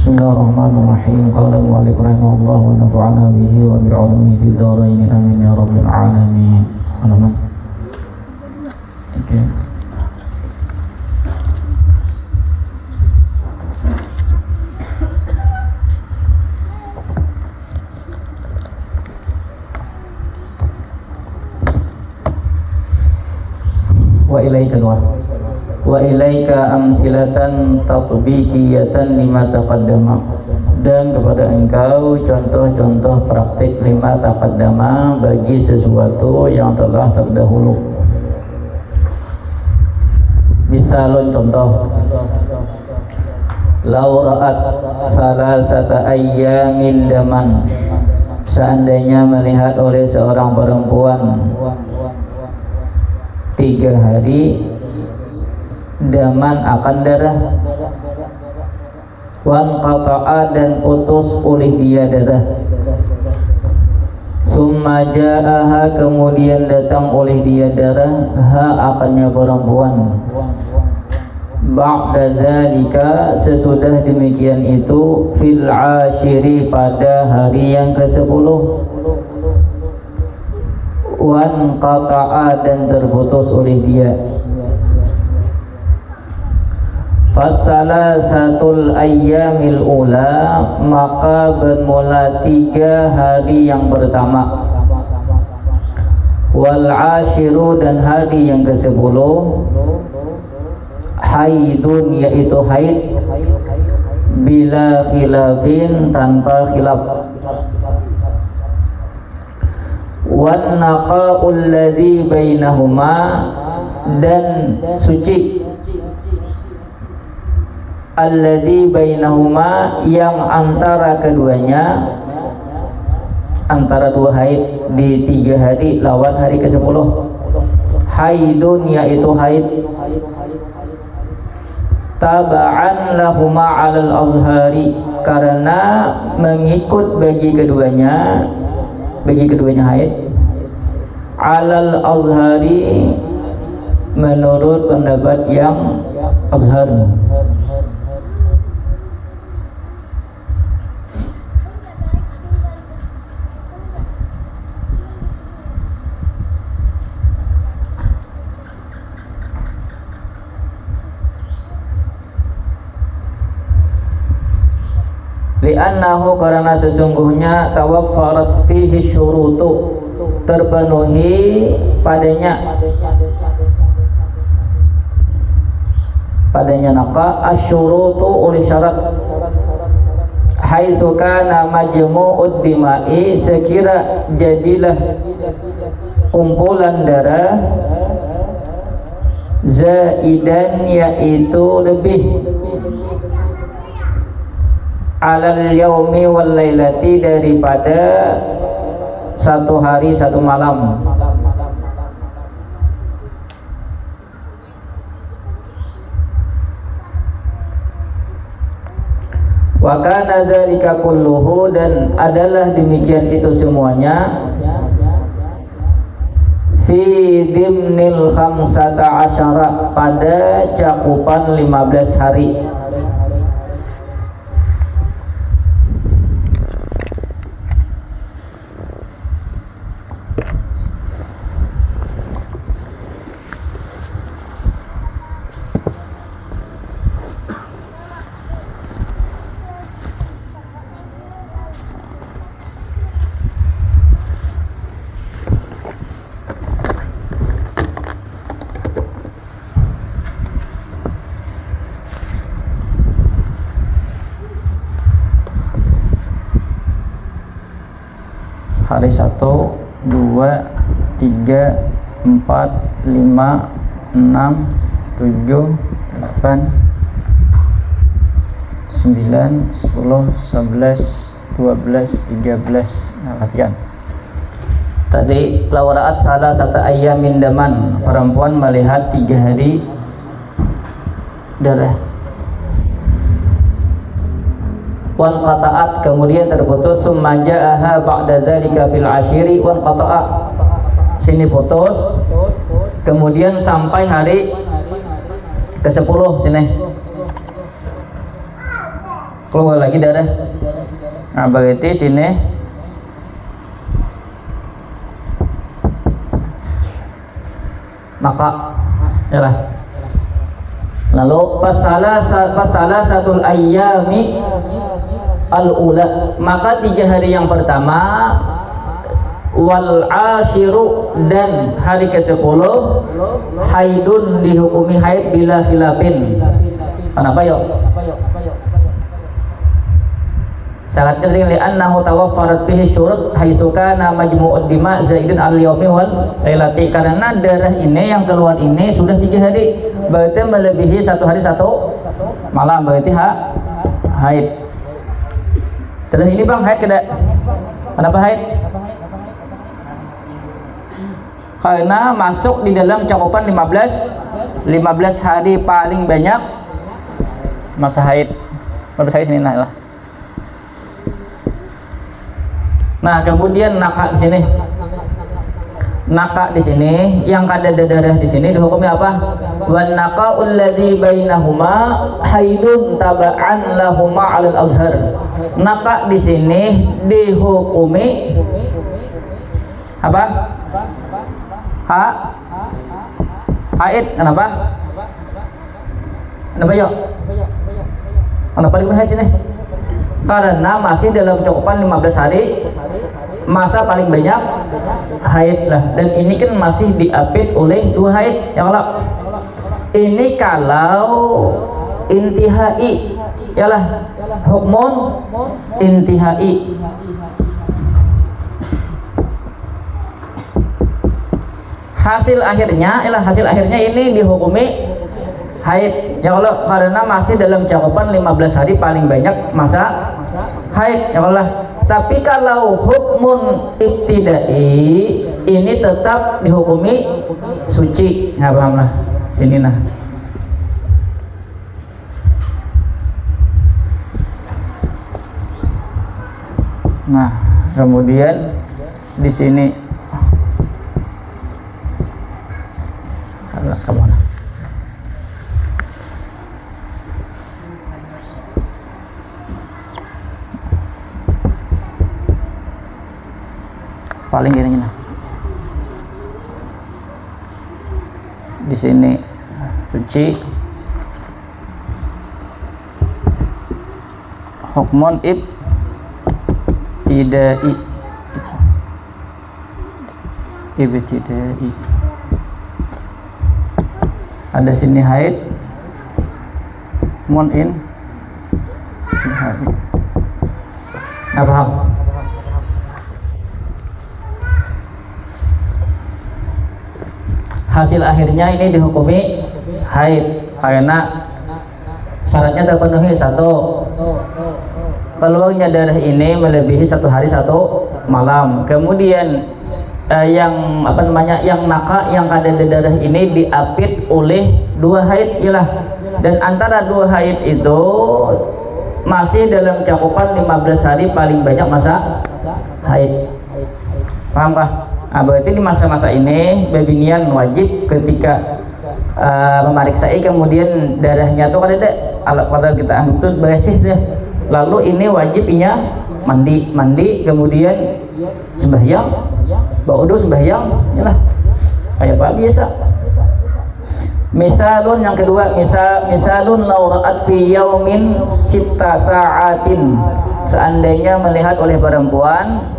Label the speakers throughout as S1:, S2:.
S1: Bismillahirrahmanirrahim. Qala al-mu'allif rahimahullah wa nafa'ana bihi wa bi'ulumihi fid dharain amin ya rabbal alamin. Halaman 3. Wa ilaika amsilatan tatbiqiyatan lima taqaddama, dan kepada engkau contoh-contoh praktik lima taqaddama bagi sesuatu yang telah terdahulu. Misalun contoh, law ra'at salasata ayyamin daman, seandainya melihat oleh seorang perempuan 3 hari daman akan darah, wan qata'a, dan putus oleh dia darah, summa ja'aha, kemudian datang oleh dia darah, ha akannya perempuan, ba'da dzalika, sesudah demikian itu, fil ashiri, pada hari yang ke-10, wan qata'a, dan terputus oleh dia. Fasalasatul ayyamil ula, maka bermula 3 hari yang pertama, wal ashiru, dan hari yang ke-10, haidun, yaitu haid, bila khilafin, tanpa khilaf, wan naqa'ul ladzi bainahuma, dan suci alladzi bainahuma, yang antara keduanya, antara 2 haid di 3 hari lawan hari ke-10, haidun, yaitu haid, taba'an lahuma 'alal azhari, karena mengikut bagi keduanya haid, 'alal azhari, menurut pendapat yang azhar. Li'annahu, karena sesungguhnya, tawaffarat fihi syurutu, terpenuhi padanya naqa, asyurutu, oleh syarat, haitsu kana majmu'ud dima'i, sekira jadilah kumpulan darah, zaidan, yaitu lebih, alal yaumi wal lailati, daripada 1 hari 1 malam. Wa kana dzalika kulluhu, dan adalah demikian itu semuanya, fi dimnil 15, pada cakupan 15 hari. Hari 1, 2, 3, 4, 5, 6, 7, 8, 9, 10, 11, 12, 13. Nah, perhatikan. Tadi lawaraat salah satu ayyamin daman, perempuan melihat 3 hari darah. Wan qata'at, kemudian terputus, summa ja'aha ba'da dzalika fil ashiri, wan qata'a, sini putus, kemudian sampai hari ke-10 sini. keluar lagi darah. Nah berarti sini maka yalah. Lalu pasalah satu ayyami al-ula, maka 3 hari yang pertama, wal ashiru, dan hari ke-10, haidun, dihukumi haid bila khilafin. Kenapa yuk? Syaratnya li'annahu tawaffarat bihi syurut haitsu kana majmu'ud dima zaidun al-yawmi wal lailati, karena darah ini yang keluar ini sudah 3 hari, berarti melebihi 1 hari 1 malam, berarti haid. Terus ini bang haid tidak? Kenapa haid? Karena masuk di dalam cakupan 15 hari paling banyak masa haid. Menurut saya sini lah. Nah, kemudian naka di sini. Naka di sini yang kada darah di sini dihukumi apa? Wan naqa'ul ladzi bainahuma haidun taba'an lahuma 'alal azhar. Naka di sini dihukumi apa? Haid. Kenapa? Kenapa yuk? Kenapa dihukumi haid sini? Karena masih dalam cakupan 15 hari masa paling banyak haid lah, dan ini kan masih diapit oleh 2 haid ya kalau ini kalau intihai yalah hukmun intihai. Hasil akhirnya ini dihukumi haid ya Allah, karena masih dalam cakupan 15 hari paling banyak masa haid ya Allah. Tapi kalau hukmun ibtidai ini tetap dihukumi suci. Nah paham lah sini nah. Nah kemudian di sini kemana? Paling gini nah. Di sini suci hukmun ibtidai ada sini haid hukmun intihai. Nah paham? Hasil akhirnya ini dihukumi haid karena syaratnya terpenuhi. 1, keluarnya darah ini melebihi 1 hari 1 malam. Kemudian yang naka yang ada di darah ini diapit oleh 2 haid ialah, dan antara 2 haid itu masih dalam cakupan 15 hari paling banyak masa haid. Paham kah? Nah, berarti di masa-masa ini babinian wajib ketika memariksai, kemudian darahnya tuh kan ada alat pada kita ambil itu bersih deh. Lalu ini wajib mandi, kemudian sembahyang, ba'udu sembahyang, yalah kayak apa biasa. Misalun yang kedua, misalun law ra'at fi yaumin 6 sa'atin, seandainya melihat oleh perempuan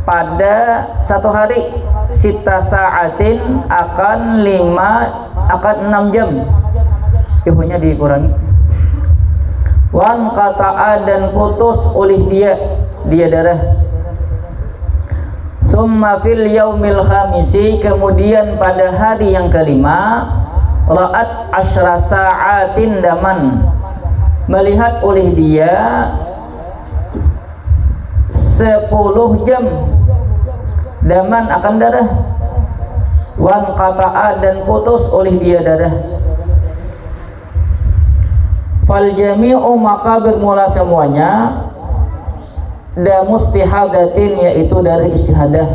S1: pada 1 hari 6 sa'atin akan 6 jam, ihunya dikurangi. Wan qata'a, dan putus oleh dia darah. Summa fil yaumil khamisi, kemudian pada hari yang kelima, ra'at 10 sa'atin daman, melihat oleh dia 10 jam daman akan darah. Wan qata'a, dan putus oleh dia darah. Fal jami'u, maka bermula semuanya, damustihadatin, yaitu darah istihadah.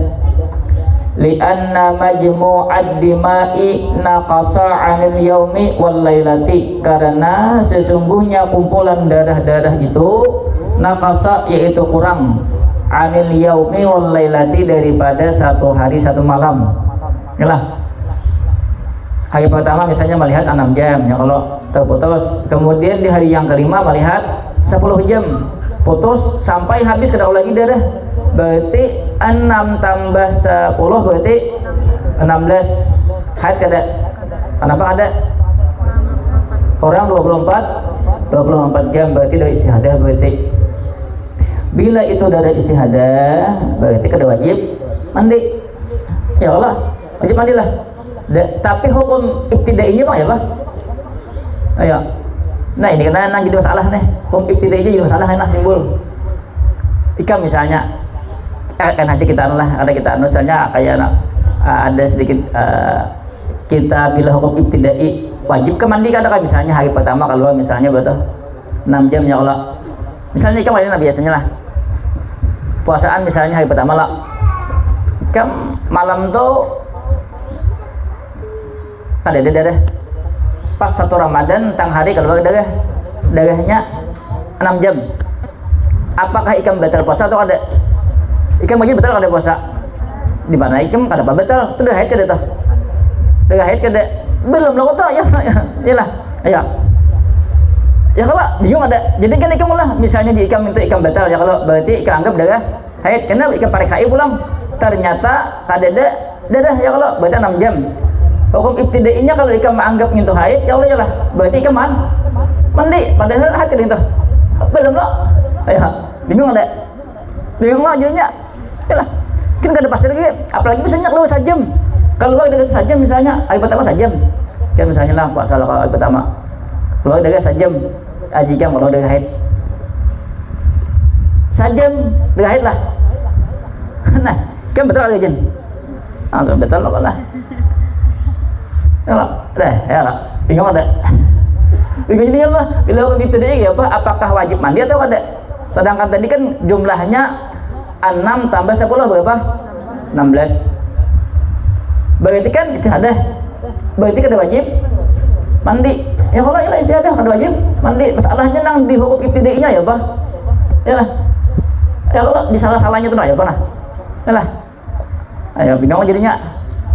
S1: li'anna majmu'ad dima'i naqasa 'anil yaumi wal lailati, karena sesungguhnya kumpulan darah-darah itu naqasa yaitu kurang, 'anil yaumi wal lailati daripada satu hari satu malam. Yalah. Hari pertama misalnya melihat 6 jam ya kalau terputus, kemudian di hari yang kelima melihat 10 jam putus sampai habis kada lagi darah, berarti 6 tambah 10 berarti 16 haid kada. Kenapa ada orang 24 jam berarti dari istihadah. Berarti bila itu darah istihadah berarti kada wajib mandi. Ya Allah, wajib mandilah. Tapi hukum ibtidainya Pak ya Pak? Ayo. Nah ini karena jadi masalah nih. Hukum ibtidainya jadi masalah enak timbul. Ikan misalnya kan aja kita ada kita misalnya kayak ada sedikit kita bila hukum ibtidai wajib ke mandi kan misalnya hari pertama kalau misalnya betul 6 jam ya Allah. Misalnya ikan mana biasanya lah. Puasaan misalnya hari pertama lah. Ikan malam tuh ada darah pas 1 Ramadan tang hari kalau darahnya 6 jam, apakah ikan batal puasa atau ada ikan wajib batal ada puasa? Di mana ikan kada batal itu dah haid kada tuh, dah haid kada belum lah kok ya lah ya kalau bingung ada jadi kan ikan mulah misalnya di ikan minta ikan batal ya kalau berarti ikan anggap darah haid karena ikan parek pulang ternyata kada darah ya kalau berarti 6 jam. Hukum ibtidainya kalau ikan menganggap ngintu haid ya Allah ya lah berarti ikan mandi padahal haid itu belum lo ayo bingung lah jadinya ya lah kan kada pasti lagi apalagi misalnya kalau 1 jam kalau dari 1 jam misalnya hari pertama 1 jam kan misalnya lah puasa kalau hari pertama kalau dari 1 jam aji kan kalau dari haid 1 jam dari haid lah nah kan betul lagi jen langsung betul lah ya lah, bingung ada. Bingung ini apa? Bila hukum ibtidai ya apa? Apakah wajib mandi atau ada? Sedangkan tadi kan jumlahnya 6 tambah 10 berapa? 16. Berarti kan istihadah. Berarti kada wajib mandi. Ya kalau ya istihadah kada wajib mandi. Masalahnya nang di hukum ibtidainya ya apa? Ya lah. Ya kalau di salah-salahnya itu ya apa nah? Ya lah. Ayo bingung jadinya.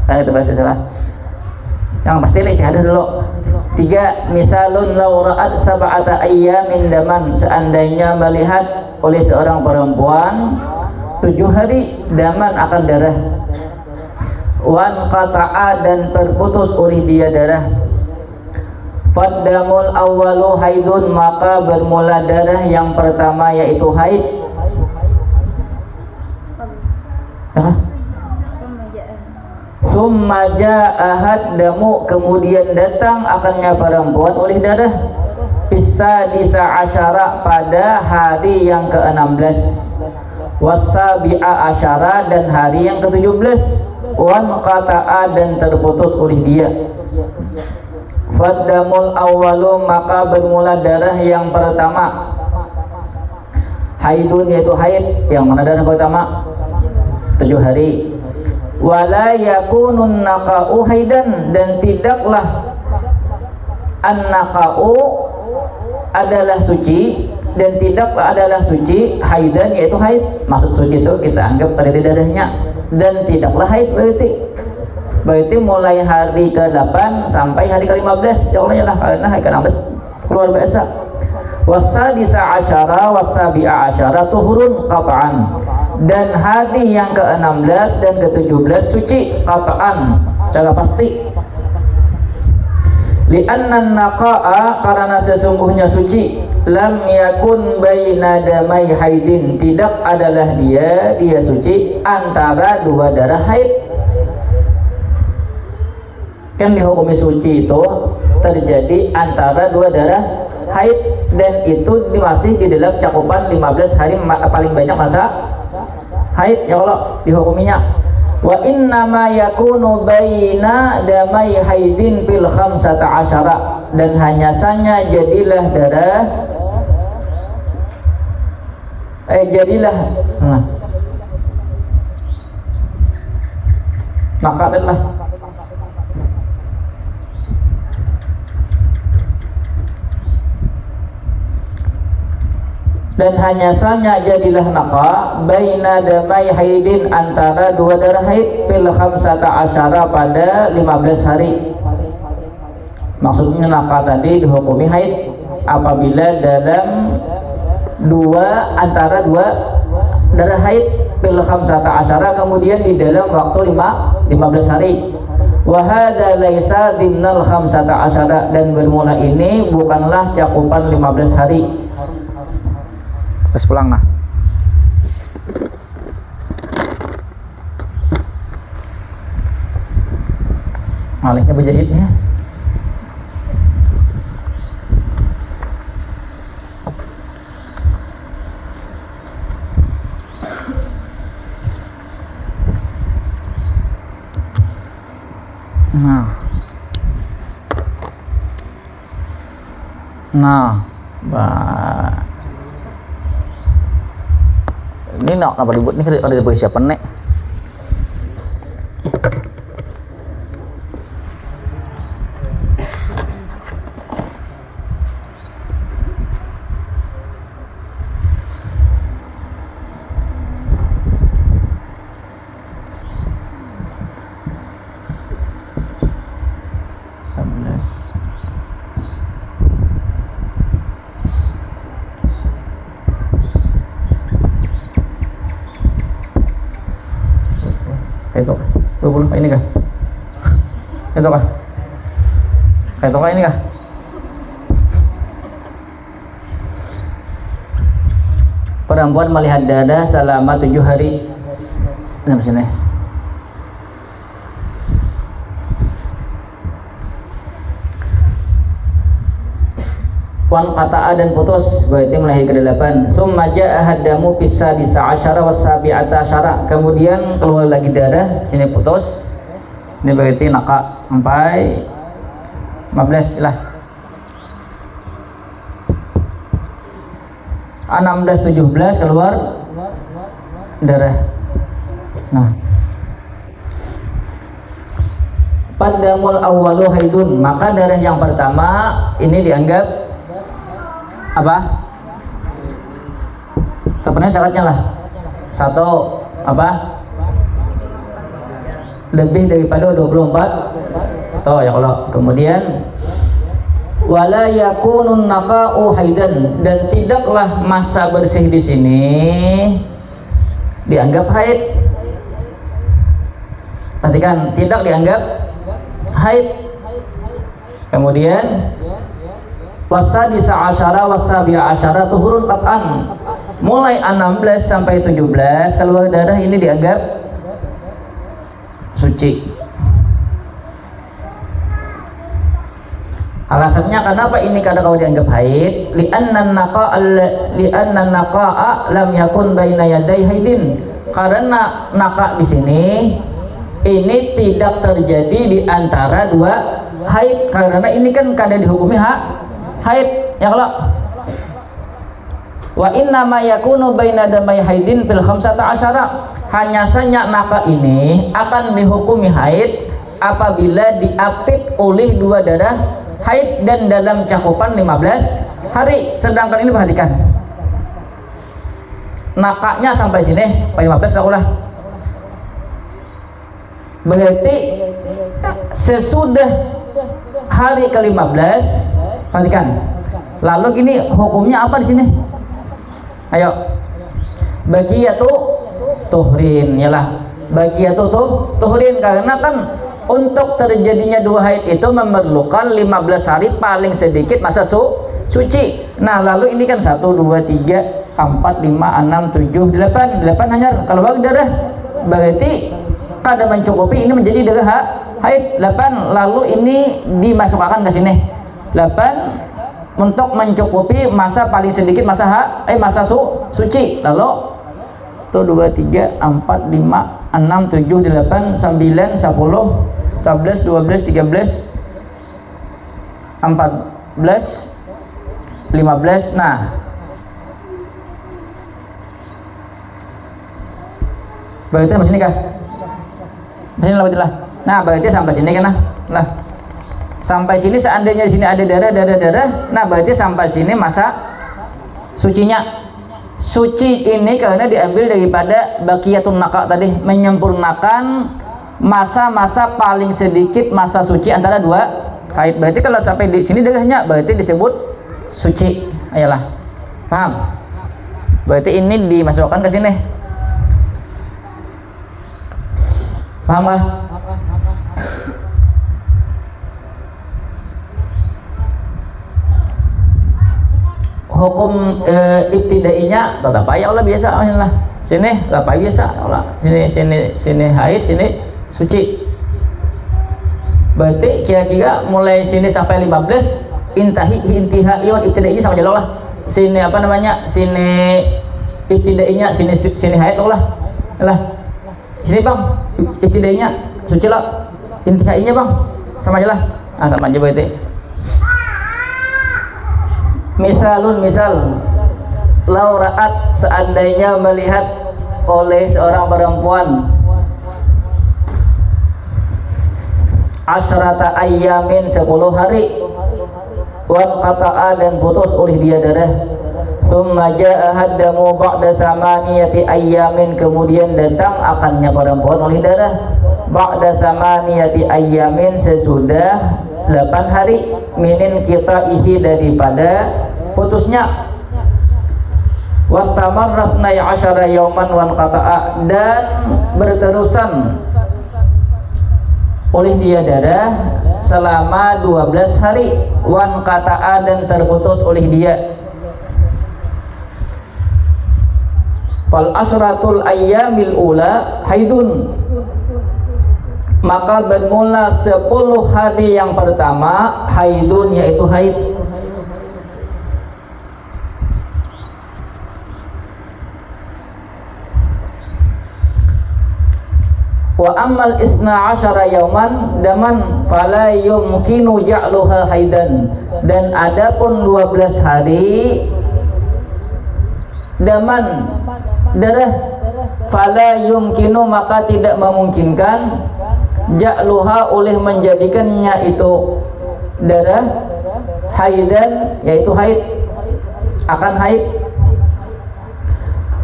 S1: Ayo itu bahasa salah. Yang pasti istihadah dulu. 3 misalun law ra'at sab'ata ayyamin daman, seandainya melihat oleh seorang perempuan 7 hari daman akan darah, wan qata'a dan terputus oleh dia darah, faddamul awwalu haidun maka bermula darah yang pertama yaitu haid. Summa ja'ahad damu kemudian datang akannya perempuan oleh darah bisa asyara pada hari yang ke-16 wasabi'a asyara dan hari yang ke-17 wan qata'a dan terputus oleh dia. Faddamul awwalu maka bermula darah yang pertama haidun yaitu haid yang mana darah pertama 7 hari. Wala yakunun naqa'u haidan dan tidaklah an-naqa'u adalah suci dan tidaklah adalah suci haidan yaitu haid. Maksud suci itu kita anggap pada darahnya dan tidaklah haid berarti mulai hari ke-8 sampai hari ke-15 ya Allah ya lah karena hari ke-16 keluar biasa. Wasadisa asyara wasabi'a asyara tuhurun qat'an dan hari yang ke-16 dan ke-17 suci qat'an secara pasti. Li'anna naqa'a karena sesungguhnya suci lam yakun baina damai haidin tidak adalah dia suci antara 2 darah haid. Kan dihukumi suci itu terjadi antara 2 darah haid dan itu masih di dalam cakupan 15 hari paling banyak masa haid ya Allah dihukuminya. Wa innama yakunu baina damai haidin fil 15 dan hanya saja jadilah darah Maka adalah dan hanya saja jadilah naka baina damai haidin antara dua darah haid fil khamsata asyara pada 15 hari. Maksudnya naka tadi dihukumi haid apabila dalam antara dua darah haid fil khamsata asyara, kemudian di dalam waktu 15 hari. Wa hadza laisa dimnal khamsata asyara, dan bermula ini bukanlah cakupan 15 hari. Terus pulang nah. Malihnya berjahitnya. Ini nak apa dibuat ni ada persiapan nek. Itu 20 ini kah? Itu kah? Itu kah ini kah? Perempuan melihat dada selama 7 hari. Nah, sini. Wan qata'a dan putus, berarti mulai ke-8. Summa ja'a haddamu fis sadisa asyara was sabi'ata asyara. Kemudian keluar lagi darah, sini putus. Ini berarti naka sampai 15 lah. 16 17 keluar darah. Nah. Padamul awwalu haidun, maka darah yang pertama ini dianggap apa? Terpenuhi syaratnya lah. Satu, apa? Lebih daripada 24. Toh ya Allah. Kemudian wala yakunun naqa'u haidan, dan tidaklah masa bersih di sini dianggap haid. Perhatikan, tidak dianggap haid. Kemudian wasadisa asyara wasabi'a asyara tuhurun qat'an, mulai 16 sampai 17 keluar darah ini dianggap suci. Alasannya kenapa ini kalau dianggap haid? Li'anna naqa'a lam yakun baina yaday haidin, karena naka di sini ini tidak terjadi di antara dua haid, karena ini kan kada dihukumi haid ya kalau. Wa inna ma yakunu baina damai haidin fil khamsata asyara, hanya saja naka ini akan dihukumi haid apabila diapit oleh dua darah haid dan dalam cakupan 15 hari. Sedangkan ini perhatikan, nakanya sampai sini 15 tak ulah. Berarti sesudah hari ke-15, perhatikan. Lalu gini, hukumnya apa di sini? Ayo. Bagiyatu tuhrin, yalah. Bagiyatu tuhrin, karena kan untuk terjadinya dua haid itu memerlukan 15 hari paling sedikit masa suci. Nah, lalu ini kan 1 2 3 4 5 6 7 8 hanya kalau bagi darah berarti kada mencukupi, ini menjadi darah haid 8, lalu ini dimasukkan ke sini 8 untuk mencukupi masa paling sedikit masa suci. Lalu tuh 2 3 4 5 6 7 8 9 10 11 12 13 14 15. Nah, berarti sampai sini kah? Sini lah, Nah berarti sampai sini kan nah sampai sini seandainya sini ada darah, nah berarti sampai sini masa sucinya. Suci ini karena diambil daripada bakiyatun naqa tadi, menyempurnakan masa-masa paling sedikit masa suci antara dua haid. Berarti kalau sampai di sini darahnya berarti disebut suci. Ayolah, paham? Berarti ini dimasukkan ke sini. Paham lah? Hukum ibtidainya tetap aja Allah biasa lah. Sini tetap aja biasa Allah. Sini haid, sini suci. Berarti kira-kira mulai sini sampai 15 intihaiun ibtidainya sama aja lah. Sini apa namanya? Sini ibtidainya, sini haid Allah. Lah. Sini Bang, ibtidainya suci lah. Intihainya Bang, sama aja lah. Ah sama aja berarti. Misal lauraat seandainya melihat oleh seorang perempuan asyrata ayyamin 10 hari wan qata'a dan putus oleh dia darah, thumma ja'a haddamu ba'da samaniyati ayyamin, kemudian datang akannya perempuan oleh darah ba'da samaniyati ayyamin sesudah 8 hari minin kita ihi daripada putusnya, wastamar rasnai asyara yauman wan qata'a dan berterusan oleh dia darah selama 12 hari wan qata'a dan terputus oleh dia. Fal asratul ayyamil ula haidun, maka bermula 10 hari yang pertama haidun, yaitu haid. Wa ammal isna asyara yauman daman fala yumkinu ja'luha haidan, dan adapun 12 hari daman darah fala yumkinu maka tidak memungkinkan ja'luha oleh menjadikannya itu darah haidan, yaitu haid, akan haid.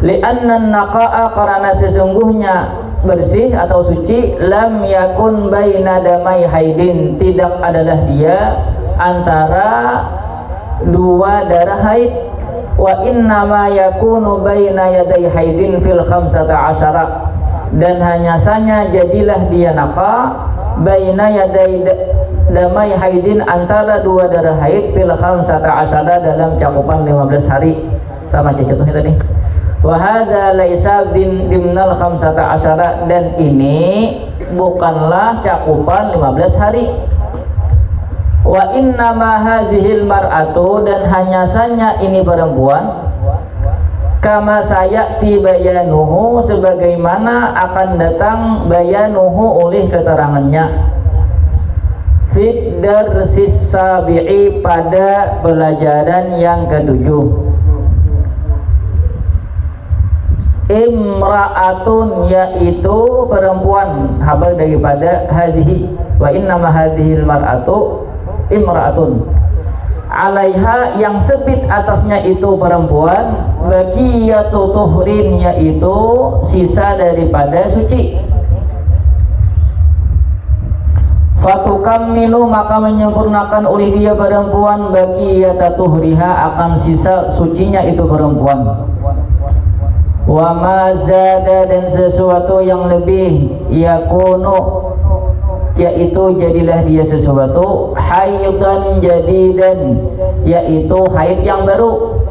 S1: Li'anna naqa'a, karena sesungguhnya bersih atau suci, lam yakun baina damai haidin, tidak adalah dia antara dua darah haid. Wa innama yakunu baina yaday haidin fil 15, dan hanya saja jadilah dia naqa baina yaday damai haidin, antara dua darah haid fil 15 dalam cakupan 15 hari. Sama contohnya tadi. Wa hadza laisa dimnal 15, dan ini bukanlah cakupan 15 hari. Wa innama hadhil mar'atu, dan hanya saja ini perempuan, kama sayati bayanuhu, sebagaimana akan datang bayanuhu oleh keterangannya, fit darsis sabi'i, pada pelajaran yang ketujuh. Imra'atun, yaitu perempuan, habar daripada hadhihi. Wa innama hadhil mar'atu imra'atun, alaiha, yang sebit atasnya itu perempuan, baqiyatu tuhrin, yaitu sisa daripada suci. Fatukammilu, maka menyempurnakan oleh dia perempuan baqiyatu tuhriha, akan sisa sucinya itu perempuan. Wa ma zada, dan sesuatu yang lebih, yakunu, yaitu jadilah dia sesuatu, haidan jadidan, yaitu haid yang baru.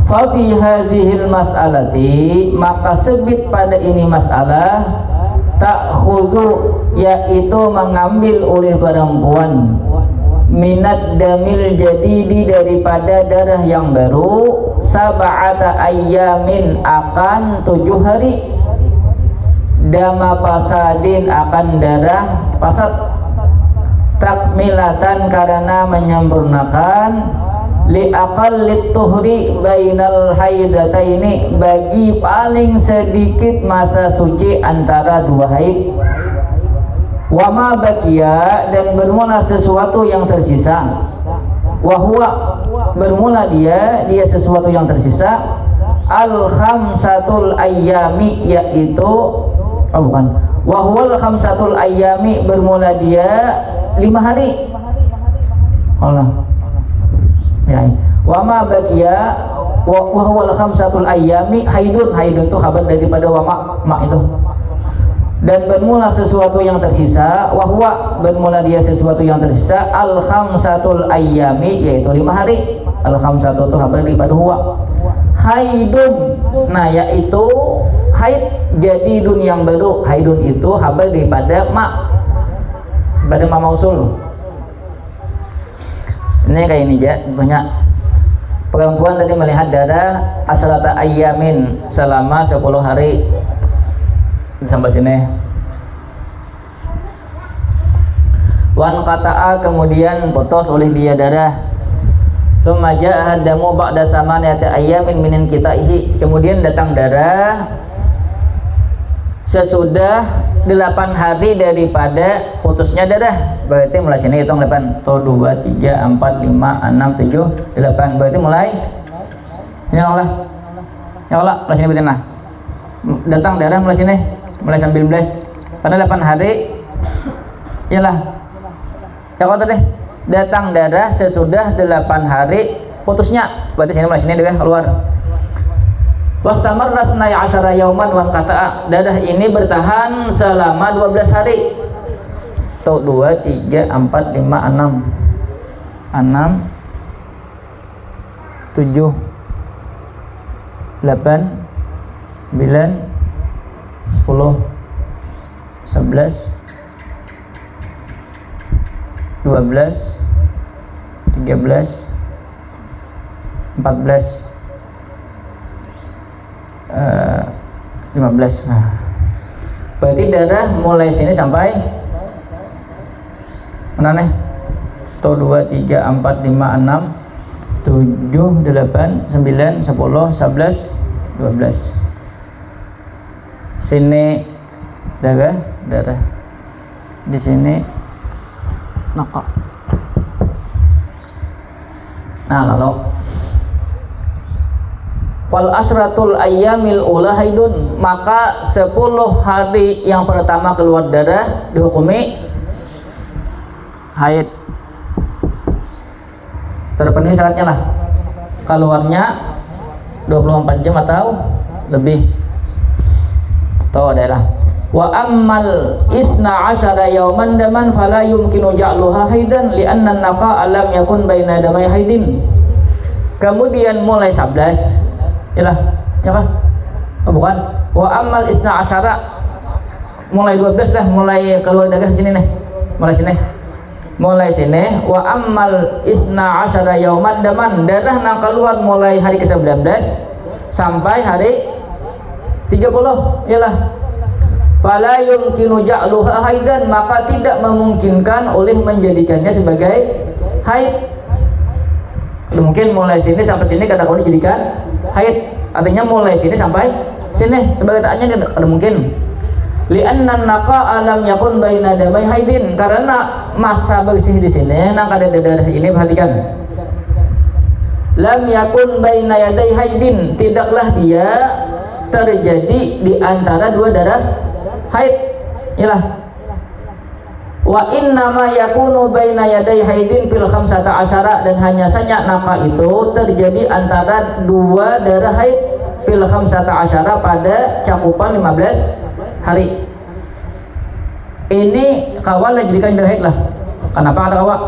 S1: Fa fi hadhil mas'alati, maka sebit pada ini masalah, ta'khudhu, yaitu mengambil oleh perempuan, minad damil jadidi, daripada darah yang baru, sab'ata ayyamin, akan 7 hari, dama pasadin, akan darah pasad, takmilatan, karena menyempurnakan, li aqallit tuhri bainal haidataini, bagi paling sedikit masa suci antara dua haid. Wa ma baqiya, dan bermula sesuatu yang tersisa. Wa huwa, bermula dia sesuatu yang tersisa. Al khamsatul ayyami, yaitu wa huwal khamsatul ayyami, bermula dia 5 hari. Allah. Ya. Wa ma baqiya wa huwal khamsatul ayyami haidun. Haidun itu kabar daripada wa ma itu. Dan bermula sesuatu yang tersisa, wahwa, bermula dia sesuatu yang tersisa, al khamsatul ayyami, yaitu 5 hari. Al khamsatu itu kabar daripada huwa. Haidun, nah yaitu haid jadidun yang baru. Haidun itu kabar daripada pada ma mausul. Ini kayak ini aja, banyak perempuan tadi melihat darah asyrata ayyamin, selama 10 hari. Sampai sini. Wan kata'a, kemudian putus oleh dia darah. Summa ja'a damu ba'da samaniyati ayyamin minin kitaihi, kemudian datang darah sesudah 8 hari daripada putusnya darah. Berarti mulai sini hitung 8. 1 2 3 4 5 6 7 8. Berarti mulai ya Allah. Ya Allah, mulai sini betina. Datang darah mulai sini, mulai 19. Karena 8 hari iyalah. Ya kata deh, datang darah sesudah 8 hari putusnya. Berarti sini mulai sini juga keluar. Wastamar rasnai asyara yauman wan kata'a, darah ini bertahan selama 12 hari. Tuh 2 3 4 5 6 6 7 8 9 10 11 12 13 14 15. Nah, berarti darah mulai sini sampai mana nih? Tuh 2 3 4 5 6 7 8 9 10 11 12. Sini darah di sini nokok. Nah lalu wal asratul ayyamil ula haidun, maka 10 hari yang pertama keluar darah dihukumi haid. Terpenuhi syaratnya lah, keluarnya 24 jam atau lebih. Tahu adalah wa ammal isna asyara yauman daman fala yumkinu ja'luha haidan li'anna naqa alam yakun baina damai haidin. Kemudian mulai 11 iyalah, ya kan? Oh bukan. Wa ammal isna asyara, mulai 12 dah, mulai keluar darah sini nih. Mulai sini wa ammal isna asyara yauman daman, darah nang keluar mulai hari ke-19 sampai hari 30 iyalah. Fala yumkinu ja'luha haidan, maka tidak memungkinkan oleh menjadikannya sebagai haid. Mungkin mulai sini sampai sini kata kau dijadikan haid, artinya mulai sini sampai sini sebagai taknya tidak mungkin. Li'anna naqa alam yakun baina damai haidin, karena masa bersih di sini nang ada darah ini, perhatikan. Lam yakun baina yaday haidin, tidaklah dia terjadi di antara dua darah haid. Iyalah. Wa innama yakunu baina yaday haidin fil khamsata asyara, dan hanya saja naqa itu terjadi antara dua darah haid fil khamsata asyara, pada cakupan 15 hari. Ini kawal jadikan darah haid lah. Kenapa kata kawal?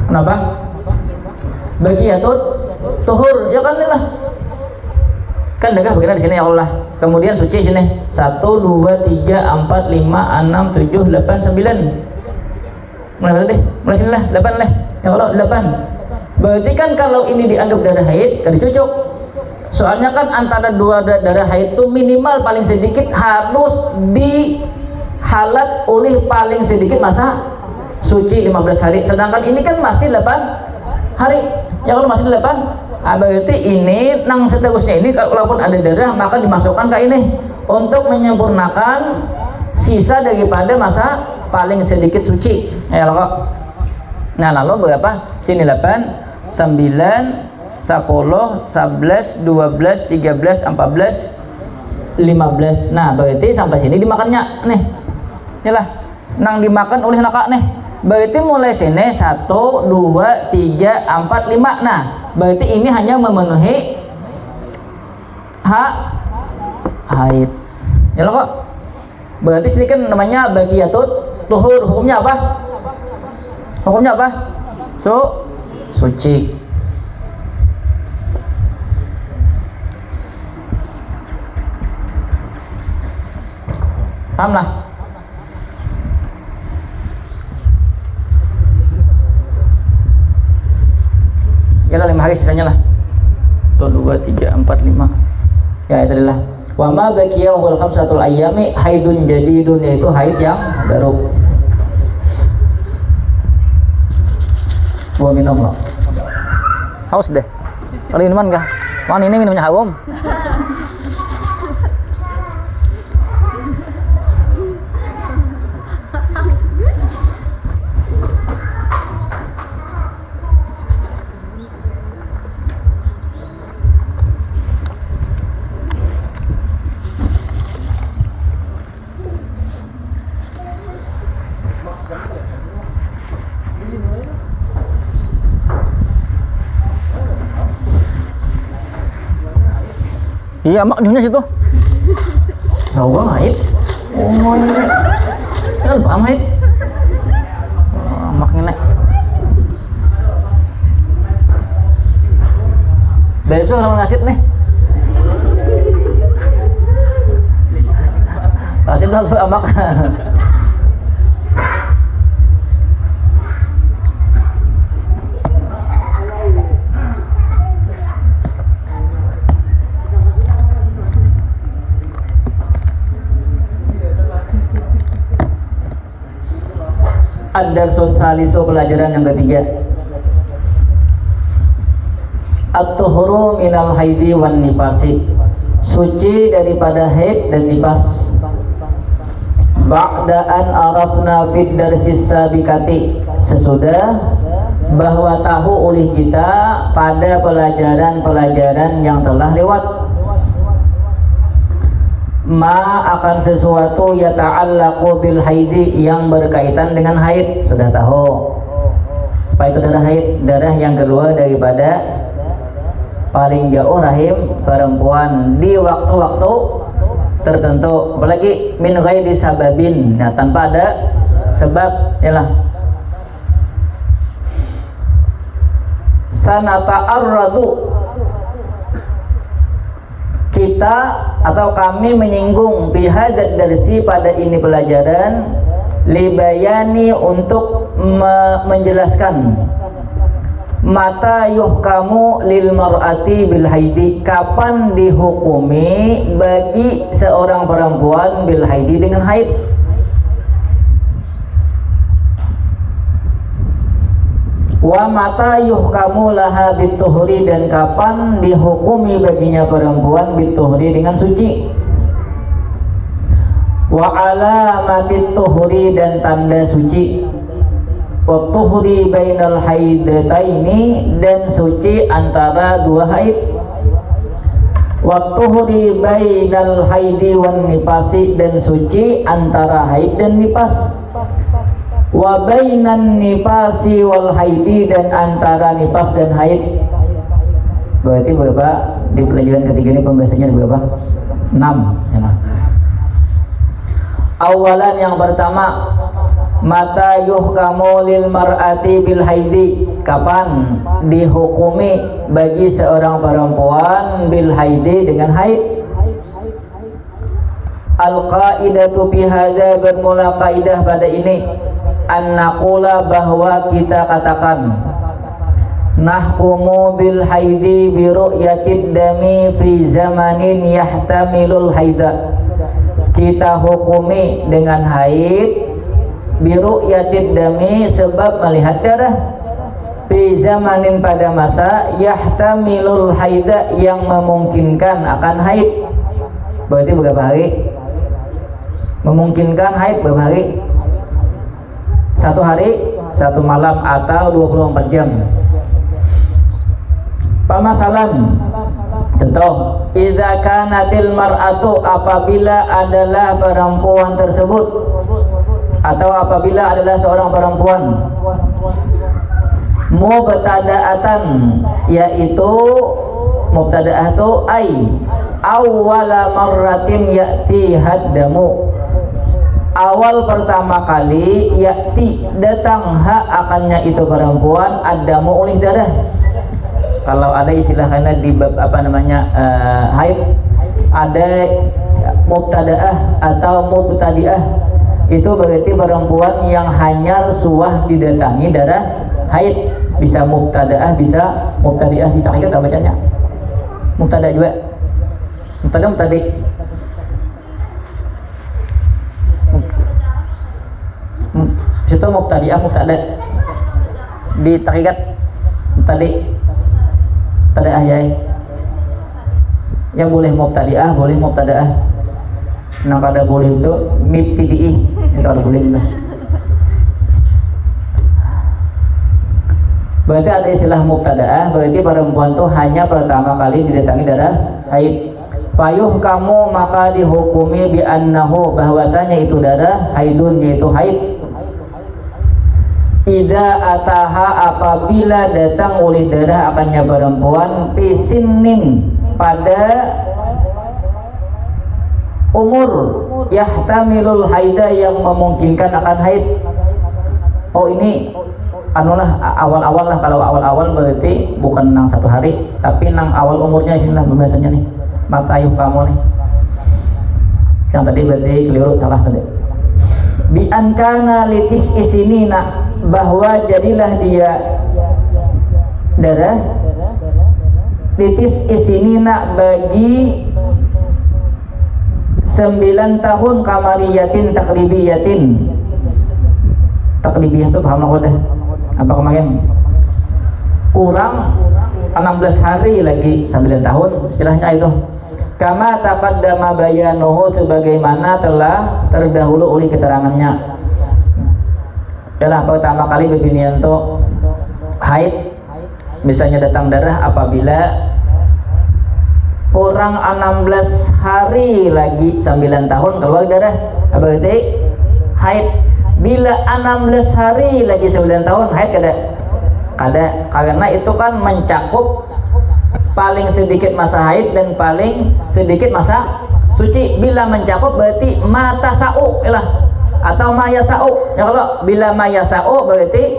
S1: Kenapa? Bagiyatut tuhur, ya kan lah. Kan darah begini di sini ya Allah. Kemudian suci sini 1 2 3 4 5 6 7 8 9. Mulai deh, mulai sini lah 8 lah. Ya Allah 8. Berarti kan kalau ini dianggap darah haid kan dicucuk. Soalnya kan antara dua darah haid itu minimal paling sedikit harus dihalat oleh paling sedikit masa suci 15 hari. Sedangkan ini kan masih 8 hari. Ya kalau masih 8, berarti ini nang seterusnya ini kalaupun ada darah maka dimasukkan ke ini untuk menyempurnakan sisa daripada masa paling sedikit suci. Ya kok. Nah lalu berapa? Sini 8, 9, 10, 11, 12, 13, 14, 15. Nah berarti sampai sini dimakannya nih. Inilah nang dimakan oleh nakak nih. Berarti mulai sini 1, 2, 3, 4, 5. Nah berarti ini hanya memenuhi haid. Ya kok. Berarti sini kan namanya bagiyatut tuhur. Hukumnya apa? Hukumnya apa? Suci. Paham lah? Ya lah 5 hari sisanya lah. 1, 2, 3, 4, 5. Ya itu adalah wa ma baqiya wal khamsatul ayyami haidun jadidun, yaitu haid yang baru. Gua minum loh. Haus deh. Kalau minuman kah? Wan ini minumnya harum. Iya, mak di mana situ? Tahu bang haid? Oh ini, kan paham haid? Mak ini. Besok orang ngasit nih. Ngasit langsung amak. Ad-darsun salisu, pelajaran yang ketiga. At-tuhuru minal haidi wan nifasi, suci daripada haid dan nifas. Ba'da an arafna fid darsis sabiqati, sesudah bahwa tahu oleh kita pada pelajaran-pelajaran yang telah lewat. Ma akan sesuatu ya ta'allaqu bil haidi, yang berkaitan dengan haid, sudah tahu. Apa itu darah haid? Darah yang keluar daripada paling jauh rahim perempuan di waktu-waktu tertentu, apalagi min ghairi sababin, nah tanpa ada sebab. Yalah, sanata'arradu, kita atau kami menyinggung bihadat darsi, pada ini pelajaran, libayani, untuk menjelaskan mata yuhkamu lil mar'ati bil haidi, kapan dihukumi bagi seorang perempuan bil haidi, dengan haid. Wa mata yuhkamu laha bituhri, dan kapan dihukumi baginya perempuan bituhri, dengan suci. Wa alamatit tuhri, dan tanda suci. Wa tuhri bainal haidataini, dan suci antara dua haid. Wa tuhri bainal haidi wan nifasi, dan suci antara haid dan nifas. Wa bainan nifasi wal haidi, dan antara nifas dan haid. Berarti berapa? Di pelajaran ketiga ini pembahasannya berapa? 6 ya. Awalan, yang pertama, mata yuhkamu lil mar'ati bil haidi, kapan dihukumi bagi seorang perempuan bil haidi, dengan haid. Al-qaidatu fi hadza, bermula kaidah pada ini, an-naqula, bahwa kita katakan, nahkumu bil haidi bi ru'yatid dami fi zamanin yahtamilul haida, kita hukumi dengan haid bi ru'yatid dami, sebab melihat darah, fi zamanin pada masa yahtamilul haida yang memungkinkan akan haid. Berarti berapa hari? Memungkinkan haid berapa hari? 1 hari, 1 malam atau 24 jam. Pamasalan, contoh, idza kanatil mar'atu apabila adalah perempuan tersebut atau apabila adalah seorang perempuan mubtada'atan, yaitu mubtada'ah itu ai awwala marratin ya'ti haddamu, awal pertama kali ya'ti datang akannya itu perempuan addamu oleh darah. Kalau ada istilah karena di bab haid ada mubtada'ah atau mubtadi'ah, itu berarti perempuan yang hanya suah didatangi darah haid. Bisa mubtada'ah, bisa mubtadi'ah. Ditarik apa bacanya? Mubtada' juga. Mubtadi. Situ mubtadi'ah, mubtada'. Ditarikat mubtadi'. Mubtada'ah ya. Yang boleh mubtadi'ah, boleh mubtada'ah. Nah kada boleh itu mibtidi'ih. Itu kada boleh itu. Berarti ada istilah mubtada'ah, berarti perempuan itu hanya pertama kali didatangi darah haid. Payuh kamu maka dihukumi bi annahu, bahwasanya itu darah haidun, yaitu haid. Idza ataha apabila datang oleh darah akannya perempuan pisinin pada umur yahtamilul haida yang memungkinkan akan haid. Oh ini anulah awal-awal lah, kalau awal-awal berarti bukan nang 1 hari tapi nang awal umurnya sini lah pembahasannya nih. Matayuh kamu nih yang tadi berarti keliru, salah tadi. Bi ankana litis isinina, bahwa jadilah dia darah litis isinina bagi 9 tahun kamariyatin takribiyatin. Takribiyah itu paham aku dah apa kemarin, kurang 16 hari lagi 9 tahun istilahnya itu. Kama taqaddama bayanuhu, sebagaimana telah terdahulu oleh keterangannya. Ialah pertama kali beginian tuh haid misalnya datang darah apabila kurang 16 hari lagi 9 tahun keluar darah, berarti haid. Bila 16 hari lagi 9 tahun haid kada, karena itu kan mencakup paling sedikit masa haid dan paling sedikit masa suci. Bila mencakup berarti mata sa'u atau maya sa'u. Ya, kalau bila maya sa'u berarti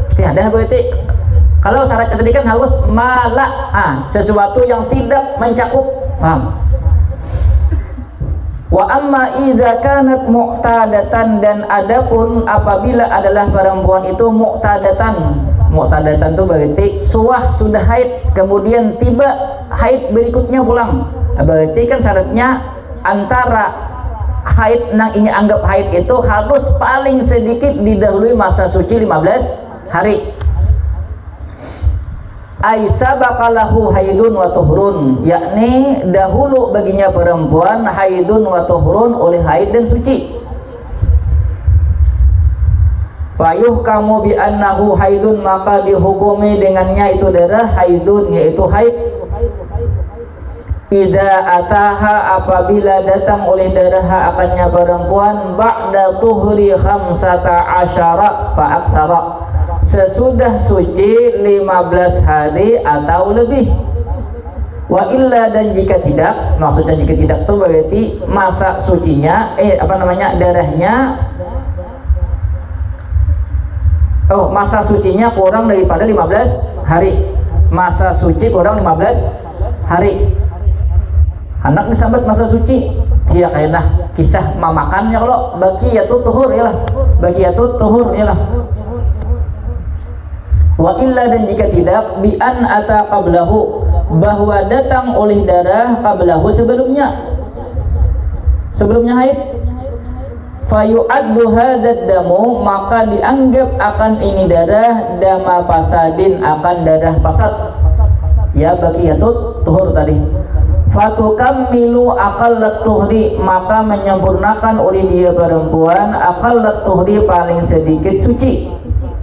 S1: istiadah, berarti kalau syaratnya tadi kan harus mala, sesuatu yang tidak mencakup. Paham? Wa amma idza kanat mu'tadatan, dan adapun apabila adalah perempuan itu mu'tadatan. Mu'tadatan itu berarti sudah haid kemudian tiba haid berikutnya pulang. Berarti kan syaratnya antara haid nang ini anggap haid itu harus paling sedikit didahului masa suci 15 hari. Aisabaqalahu haidun wa tuhrun, yakni dahulu baginya perempuan haidun wa tuhrun oleh haid dan suci. Payuh kamu bi annahu haidun, maka dihukumi dengannya itu darah haidun, yaitu haid. Idza ataha apabila datang oleh darah akannya perempuan ba'da tuhri 15 fa aktsara, sesudah suci 15 hari atau lebih. Wa illa, dan jika tidak, maksudnya jika tidak itu berarti masa sucinya darahnya masa sucinya kurang daripada 15 hari. Masa suci kurang 15 hari. Anak disambat masa suci, dia kayaknya kisah mamakannya kalau baqiyatut tuhur ialah. Baqiyatut tuhur ialah. Wa illa, dan jika tidak bi an ata qablahu, bahwa datang oleh darah qablahu sebelumnya haid. fayu'addu hadad damu, maka dianggap akan ini darah dama fasadin, akan darah fasad. Ya baqiyatut tuhur tadi. Fatukammilu aqallat tuhri, maka menyempurnakan oleh dia perempuan aqallat tuhri paling sedikit suci.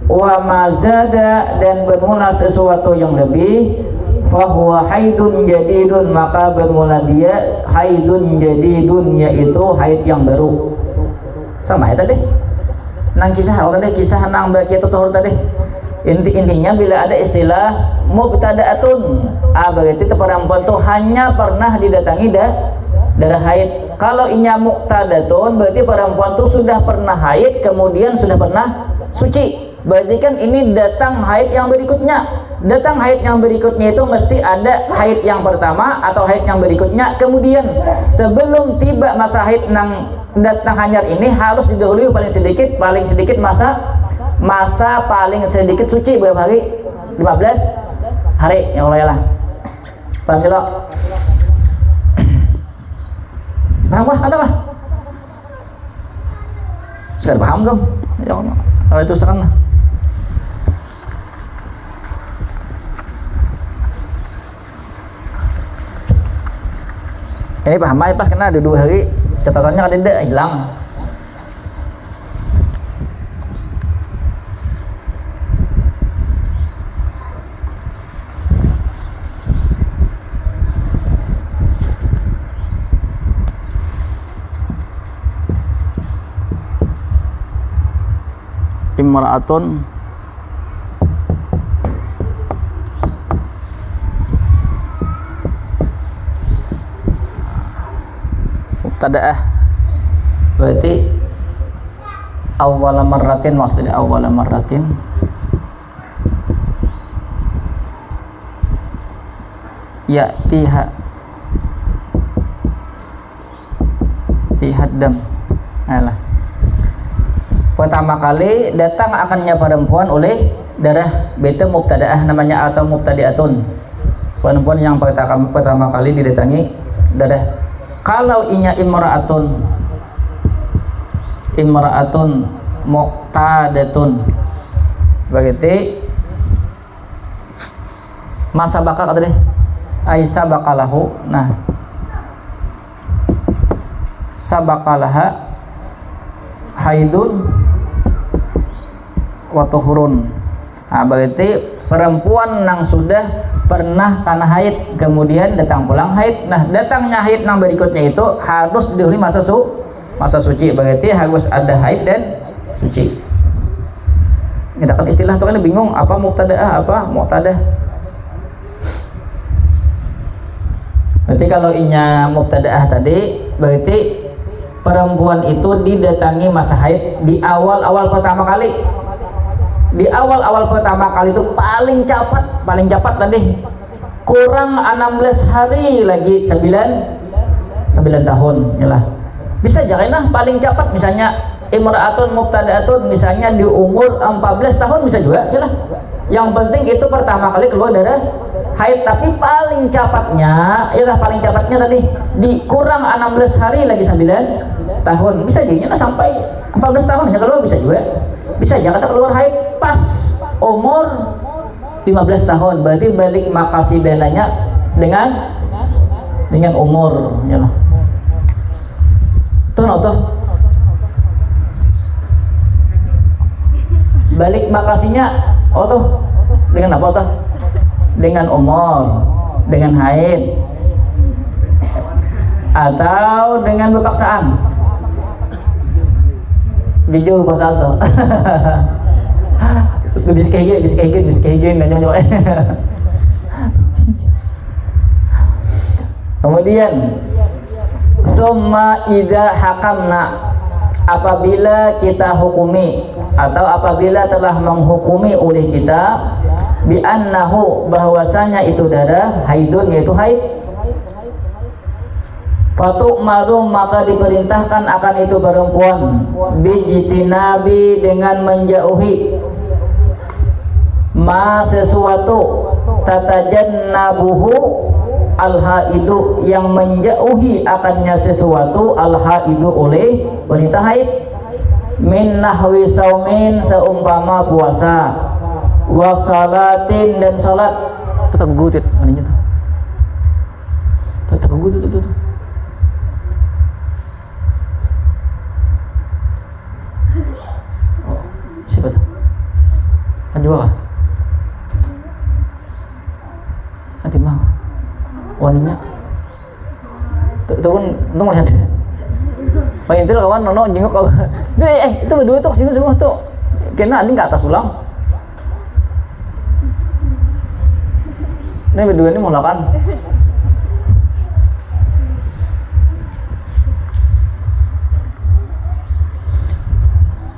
S1: Wa mazada, dan bermula sesuatu yang lebih, fahuwa haidun jadidun, maka bermula dia haidun jadidun, yaitu haid yang baru. Sama ya tadi nang kisah orang tadi, kisah nang baqiyatut tuhur tadi. Intinya bila ada istilah mubtada'atun, berarti itu perempuan itu hanya pernah didatangi darah haid. Kalau inya muqtadatun, berarti perempuan itu sudah pernah haid kemudian sudah pernah suci. Berarti kan ini datang haid yang berikutnya. Datang haid yang berikutnya itu mesti ada haid yang pertama atau haid yang berikutnya. Kemudian sebelum tiba masa haid nang datang hanyar ini harus didahului paling sedikit masa paling sedikit suci berapa hari? 15 hari ya Allah ya lah. Paham tidak? Paham kah? Ada kah? Sudah paham kan? Ya Allah. Kalau itu sekarang ini paham aja pas kena ada 2 hari catatannya kan tidak hilang. Imra'atun mubtada'ah, berarti awwala marratin, maksudnya awwala marratin tihaddam. Alah, pertama kali datang akannya perempuan oleh darah beta mubtada'ah namanya, atau mubtadi'atun, perempuan yang pertama kali didatangi darah. Kalau inya imra'atun muqtadatun, berarti masa bakal tadi Aisyah bakalahu, nah sabakalaha haidun wa tuhurun. Nah, berarti perempuan yang sudah pernah tanah haid kemudian datang pulang haid. Nah, datangnya haid yang berikutnya itu harus didahului masa suci. Berarti harus ada haid dan suci. Kita kan istilah itu kan bingung, apa mubtada'ah, apa muqtadah. Berarti kalau inya mubtada'ah tadi, berarti perempuan itu didatangi masa haid di awal-awal pertama kali. Di awal-awal pertama kali itu paling cepat tadi kurang 16 hari lagi 9 tahun yalah. Bisa janganlah paling cepat, misalnya imra'atun mubtada'atun misalnya di umur 14 tahun bisa juga yalah. Yang penting itu pertama kali keluar darah haid, tapi paling cepatnya tadi dikurang 16 hari lagi 9 tahun. Bisa jadinya sampai 14 tahun hanya keluar, bisa juga. Bisa jangan keluar haid pas umur 15 tahun. Berarti balik makasih benanya dengan umur ya lah. Tuh balik makasihnya dengan apa tuh? Dengan umur, dengan haid, atau dengan berpaksaan. Jujur pasal tuh. Bisa kayak gini nanya. Kemudian summa idza hakamna, apabila kita hukumi atau apabila telah menghukumi oleh kita bi annahu, bahwasanya itu darah haidun, yaitu haid, fatu marum, maka diperintahkan akan itu perempuan bijitinabi, dengan menjauhi ma sesuatu tatajannabuhu al-haidu, yang menjauhi akannya sesuatu al-haidu oleh wanita haid. min nahwi saumin seumpama puasa, wa salatin dan salat. Tuh tegutit maninya tuh. Tegutit tuh. Oh, siapa tuh? Anjua kah? Nanti mah waninya tuh kan untung lihat paling itu kawan nono jenguk kau itu berdua tuh kesini semua tuh kena ini ke atas ulang ini berdua ini mau lakukan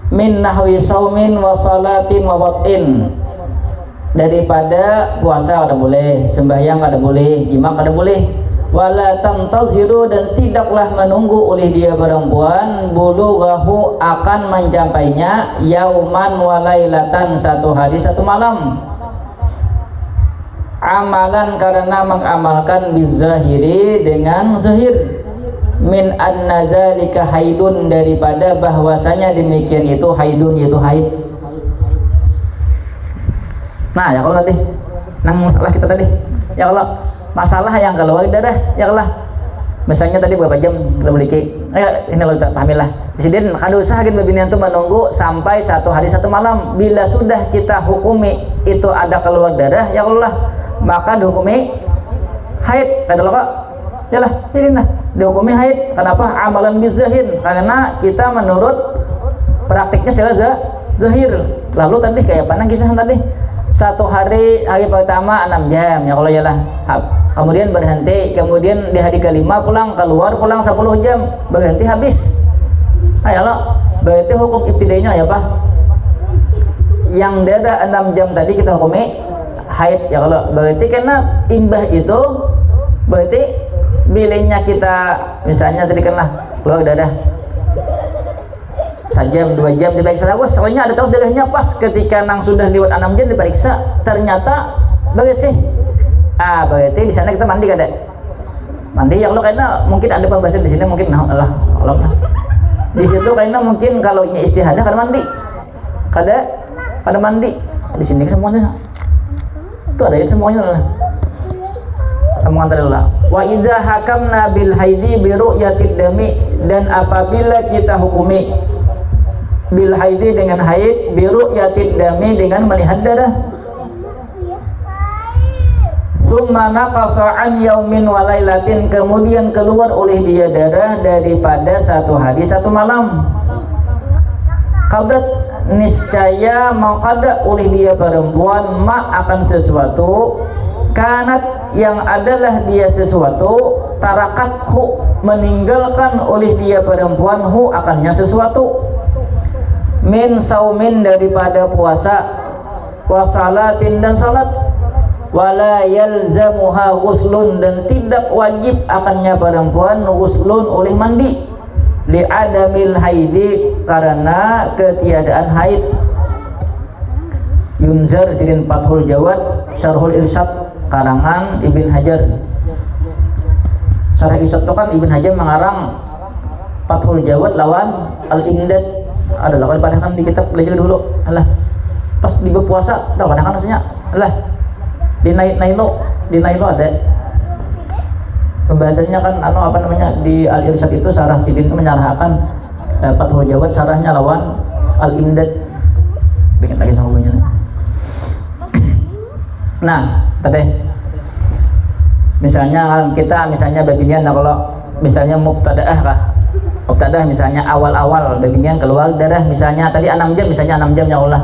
S1: min nahwi saumin wa salatin wa wat'in, daripada puasa kada boleh, sembahyang kada boleh, jima kada boleh, wala tantaziru dan tidaklah menunggu oleh dia perempuan bulughahu akan mencapainya yauman wa lailatan, satu hari satu malam, amalan karena mengamalkan bizahiri dengan zahir, min anna dzalika haidun daripada bahwasanya demikian itu haidun yaitu haid. Nah ya kalau tadi nang masalah kita tadi ya kalau masalah yang keluar darah ya kalau misalnya tadi berapa jam kita beli ini lo kita pahamilah disini kada usah gitu babinian tuh menunggu sampai satu hari satu malam. Bila sudah kita hukumi itu ada keluar darah ya Allah maka dihukumi haid kata lo kok ya lah ini nah dihukumi haid. Kenapa? Amalan bizahin, karena kita menurut praktiknya secara zahir. Lalu tadi kayak mana kisah tadi satu hari pertama 6 jam ya kalau yalah, kemudian berhenti, kemudian di hari kelima pulang 10 jam berhenti habis. Ayolah berarti hukum ibtidainya ya Pak yang dada 6 jam tadi kita hukumi haid ya kalau berarti karena imbah itu berarti bilenya kita misalnya tadi kanlah keluar darah sejam 2 jam diperiksa terus, soalnya ada terus darahnya pas ketika nang sudah lewat 6 jam diperiksa ternyata bersih. Berarti di sana kita mandi kada? Mandi ya Allah karena mungkin ada pembahasan di sini mungkin Allah di situ karena mungkin kalau ini istihadah kada mandi. Kada mandi. Di sini kan semuanya. Itu ada ya semuanya lah. Wa idza hakamna bil haidi bi ru'yatid dami, dan apabila kita hukumi bil haidi dengan haid, bi ru'yatid dami dengan melihat darah, summa naqasa an yaumin wa lailatin, kemudian keluar oleh dia darah daripada satu hari satu malam, qadat niscaya maqada oleh dia perempuan ma akan sesuatu kanat yang adalah dia sesuatu tarakathu meninggalkan oleh dia perempuan hu akannya sesuatu min saumin daripada puasa wasalatin dan salat wala yalzamuha ghuslun dan tidak wajib akannya perempuan ghuslun oleh mandi li adamil haidi karena ketiadaan haid. Yunzar Sirin Fathul Jawad Syarhul Irsyad karangan Ibn Hajar. Syarah Irsyad itu kan Ibn Hajar mengarang Fathul Jawad lawan Al-Imdad. Ada lawan pada kan di kitab belajar dulu. Alah. Pas di berpuasa, dah pada kan rasanya. Alah. Di Nailo ada. Pembahasannya kan apa namanya di Al-Irsyad itu Syarah Sirin itu menyarahkan Fathul Jawad syarahnya lawan Al-Imdad. Bikin lagi sama bukunya. Nah, tadi misalnya kita babinian kalau misalnya mubtadaah misalnya awal-awal babinian keluar darah misalnya tadi 6 jam misalnya 6 jam ya Allah,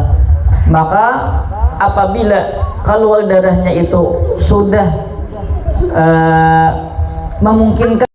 S1: maka apabila keluar darahnya itu sudah memungkinkan